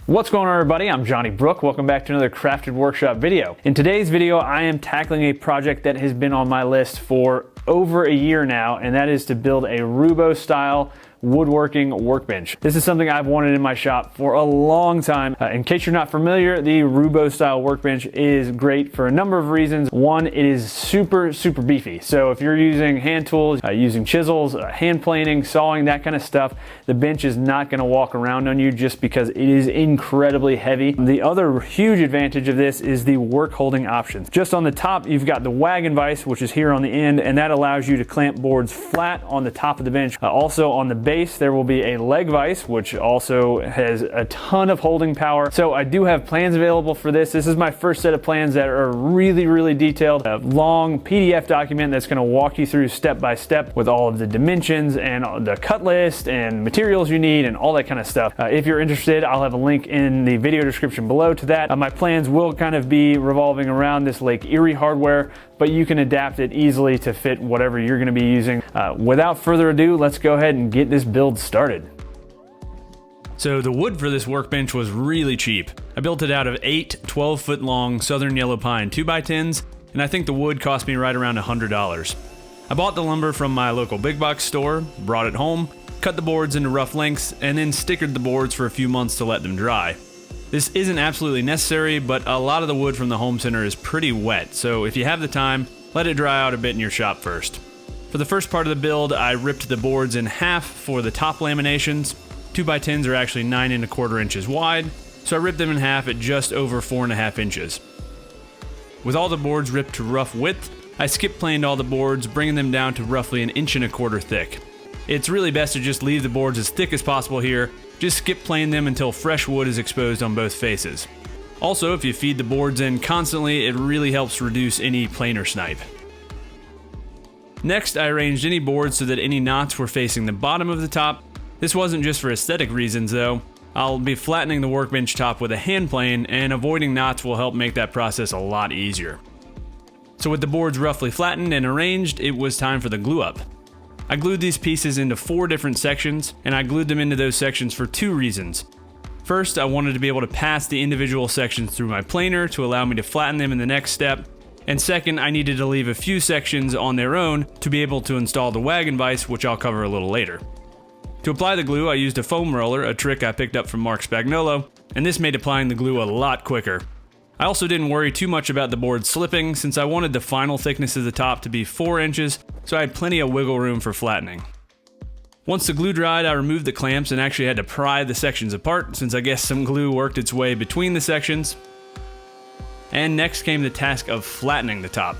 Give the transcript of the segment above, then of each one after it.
What's going on, everybody? I'm Johnny Brook. Welcome back to another Crafted Workshop video. In today's video, I am tackling a project that has been on my list for over a year now, and that is to build a Rubo style woodworking workbench. This is something I've wanted in my shop for a long time. In case you're not familiar, the Rubo style workbench is great for a number of reasons. One, it is super beefy. So if you're using hand tools, using chisels, hand planing, sawing, that kind of stuff, the bench is not going to walk around on you just because it is incredibly heavy. The other huge advantage of this is the work holding options. Just on the top, you've got the wagon vise, which is here on the end, and that allows you to clamp boards flat on the top of the bench. Also on the base, there will be a leg vise, which also has a ton of holding power. So I do have plans available for this. This is my first set of plans that are really detailed. A long PDF document that's going to walk you through step by step with all of the dimensions and the cut list and materials you need and all that kind of stuff. If you're interested, I'll have a link in the video description below to that. My plans will kind of be revolving around this Lake Erie hardware, but you can adapt it easily to fit whatever you're going to be using. Without further ado, let's go ahead and get this build started. So the wood for this workbench was really cheap. I built it out of 8 12-foot long southern yellow pine 2x10s, and I think the wood cost me right around $100. I bought the lumber from my local big box store, brought it home, cut the boards into rough lengths, and then stickered the boards for a few months to let them dry. This isn't absolutely necessary, but a lot of the wood from the home center is pretty wet, so if you have the time, let it dry out a bit in your shop first. For the first part of the build, I ripped the boards in half for the top laminations. 2x10s are actually 9 1/4 inches wide, so I ripped them in half at just over 4.5 inches. With all the boards ripped to rough width, I skip planed all the boards, bringing them down to roughly 1.25 inches thick. It's really best to just leave the boards as thick as possible here. Just skip plane them until fresh wood is exposed on both faces. Also, if you feed the boards in constantly, it really helps reduce any planer snipe. Next, I arranged any boards so that any knots were facing the bottom of the top. This wasn't just for aesthetic reasons though. I'll be flattening the workbench top with a hand plane, and avoiding knots will help make that process a lot easier. So with the boards roughly flattened and arranged, it was time for the glue up. I glued these pieces into 4 different sections, and I glued them into those sections for 2 reasons. First, I wanted to be able to pass the individual sections through my planer to allow me to flatten them in the next step. And second, I needed to leave a few sections on their own to be able to install the wagon vise, which I'll cover a little later. To apply the glue, I used a foam roller, a trick I picked up from Mark Spagnuolo, and this made applying the glue a lot quicker. I also didn't worry too much about the board slipping, since I wanted the final thickness of the top to be 4 inches, so I had plenty of wiggle room for flattening. Once the glue dried, I removed the clamps and actually had to pry the sections apart, since I guess some glue worked its way between the sections. And next came the task of flattening the top.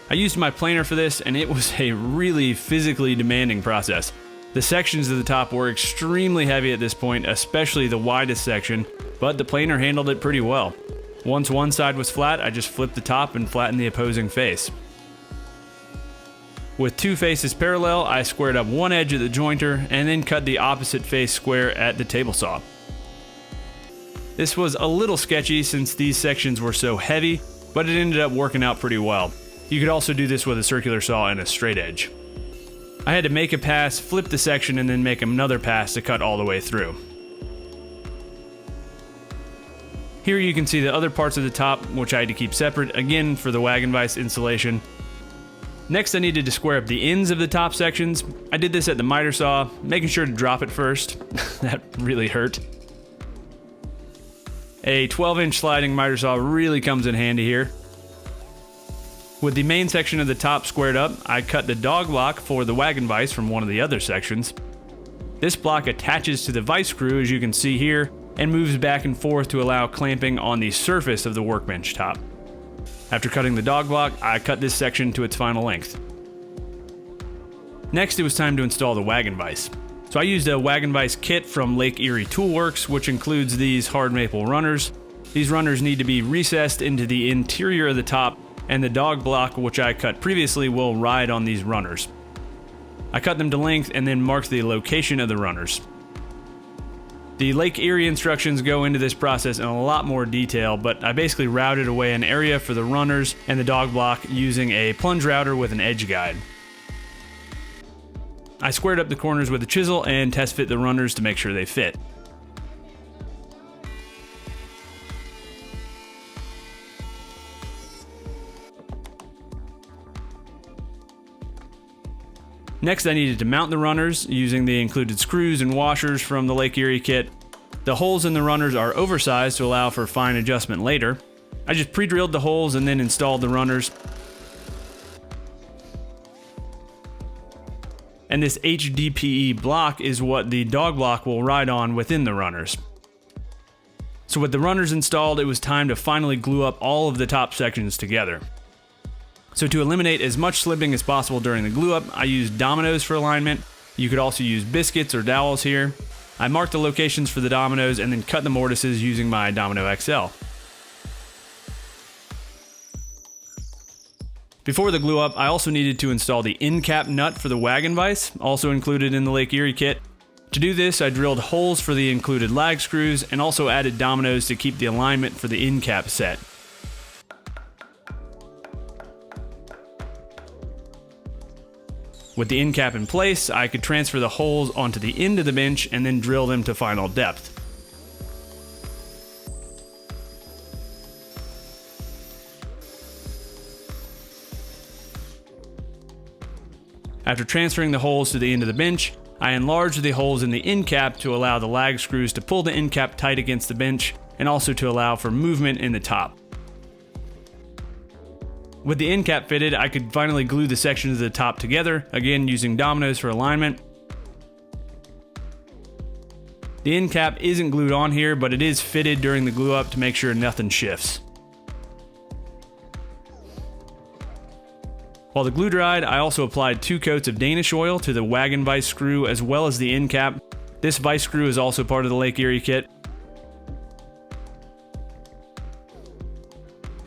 I used my planer for this, and it was a really physically demanding process. The sections of the top were extremely heavy at this point, especially the widest section, but the planer handled it pretty well. Once one side was flat, I just flipped the top and flattened the opposing face. With 2 faces parallel, I squared up one edge of the jointer and then cut the opposite face square at the table saw. This was a little sketchy since these sections were so heavy, but it ended up working out pretty well. You could also do this with a circular saw and a straight edge. I had to make a pass, flip the section, and then make another pass to cut all the way through. Here you can see the other parts of the top, which I had to keep separate, again for the wagon vise installation. Next, I needed to square up the ends of the top sections. I did this at the miter saw, making sure to drop it first. That really hurt. A 12-inch sliding miter saw really comes in handy here. With the main section of the top squared up, I cut the dog block for the wagon vise from one of the other sections. This block attaches to the vise screw, as you can see here, and moves back and forth to allow clamping on the surface of the workbench top. After cutting the dog block, I cut this section to its final length. Next, it was time to install the wagon vise. So I used a wagon vise kit from Lake Erie Toolworks, which includes these hard maple runners. These runners need to be recessed into the interior of the top, and the dog block, which I cut previously, will ride on these runners. I cut them to length and then marked the location of the runners. The Lake Erie instructions go into this process in a lot more detail, but I basically routed away an area for the runners and the dog block using a plunge router with an edge guide. I squared up the corners with a chisel and test fit the runners to make sure they fit. Next, I needed to mount the runners using the included screws and washers from the Lake Erie kit. The holes in the runners are oversized to allow for fine adjustment later. I just pre-drilled the holes and then installed the runners. And this HDPE block is what the dog block will ride on within the runners. So with the runners installed, it was time to finally glue up all of the top sections together. So to eliminate as much slipping as possible during the glue up, I used dominoes for alignment. You could also use biscuits or dowels here. I marked the locations for the dominoes and then cut the mortises using my Domino XL. Before the glue up, I also needed to install the end cap nut for the wagon vise, also included in the Lake Erie kit. To do this, I drilled holes for the included lag screws and also added dominoes to keep the alignment for the end cap set. With the end cap in place, I could transfer the holes onto the end of the bench and then drill them to final depth. After transferring the holes to the end of the bench, I enlarged the holes in the end cap to allow the lag screws to pull the end cap tight against the bench and also to allow for movement in the top. With the end cap fitted, I could finally glue the sections of the top together, again using dominoes for alignment. The end cap isn't glued on here, but it is fitted during the glue up to make sure nothing shifts. While the glue dried, I also applied 2 coats of Danish oil to the wagon vise screw as well as the end cap. This vise screw is also part of the Lake Erie kit.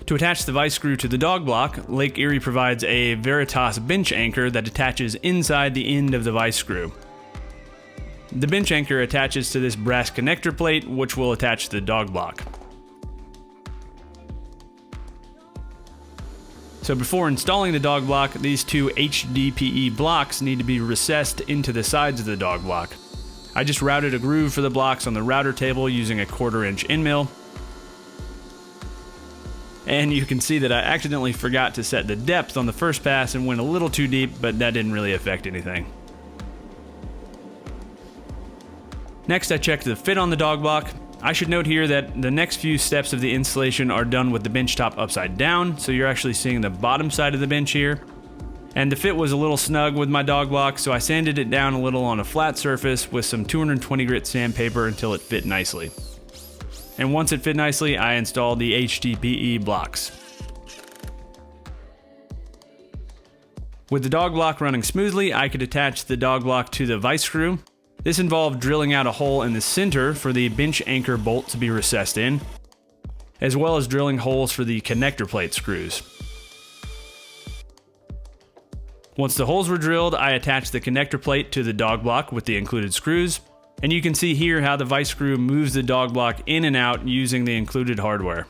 To attach the vise screw to the dog block, Lake Erie provides a Veritas bench anchor that attaches inside the end of the vise screw. The bench anchor attaches to this brass connector plate, which will attach to the dog block. So before installing the dog block, these 2 HDPE blocks need to be recessed into the sides of the dog block. I just routed a groove for the blocks on the router table using a 1/4 inch end mill. And you can see that I accidentally forgot to set the depth on the first pass and went a little too deep, but that didn't really affect anything. Next, I checked the fit on the dog block. I should note here that the next few steps of the installation are done with the bench top upside down, so you're actually seeing the bottom side of the bench here. And the fit was a little snug with my dog block, so I sanded it down a little on a flat surface with some 220 grit sandpaper until it fit nicely. And once it fit nicely, I installed the HDPE blocks. With the dog block running smoothly, I could attach the dog block to the vise screw. This involved drilling out a hole in the center for the bench anchor bolt to be recessed in, as well as drilling holes for the connector plate screws. Once the holes were drilled, I attached the connector plate to the dog block with the included screws, and you can see here how the vise screw moves the dog block in and out using the included hardware.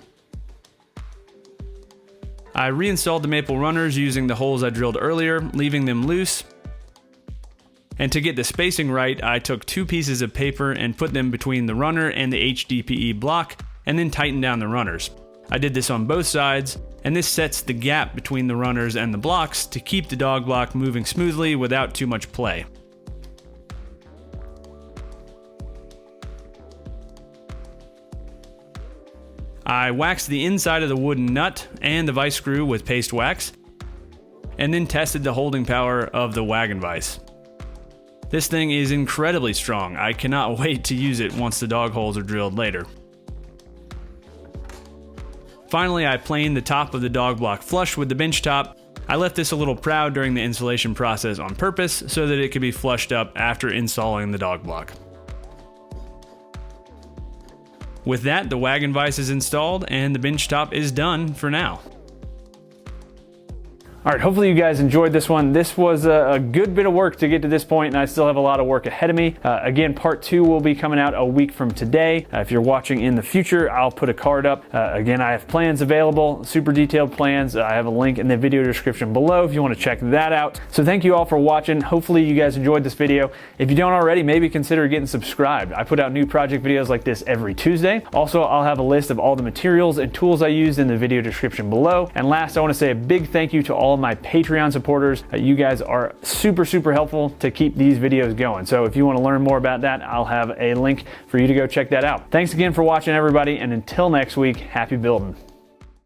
I reinstalled the maple runners using the holes I drilled earlier, leaving them loose. And to get the spacing right, I took 2 pieces of paper and put them between the runner and the HDPE block, and then tightened down the runners. I did this on both sides, and this sets the gap between the runners and the blocks to keep the dog block moving smoothly without too much play. I waxed the inside of the wooden nut and the vise screw with paste wax, and then tested the holding power of the wagon vise. This thing is incredibly strong. I cannot wait to use it once the dog holes are drilled later. Finally, I planed the top of the dog block flush with the bench top. I left this a little proud during the installation process on purpose so that it could be flushed up after installing the dog block. With that, the wagon vise is installed and the bench top is done for now. All right, hopefully you guys enjoyed this one. This was a good bit of work to get to this point, and I still have a lot of work ahead of me. Again, part 2 will be coming out a week from today. If you're watching in the future, I'll put a card up. Again, I have plans available, super detailed plans. I have a link in the video description below if you want to check that out. So thank you all for watching. Hopefully you guys enjoyed this video. If you don't already, maybe consider getting subscribed. I put out new project videos like this every Tuesday. Also, I'll have a list of all the materials and tools I used in the video description below. And last, I want to say a big thank you to all all of my Patreon supporters. You guys are super helpful to keep these videos going. So if you want to learn more about that, I'll have a link for you to go check that out. Thanks again for watching, everybody, and until next week, happy building.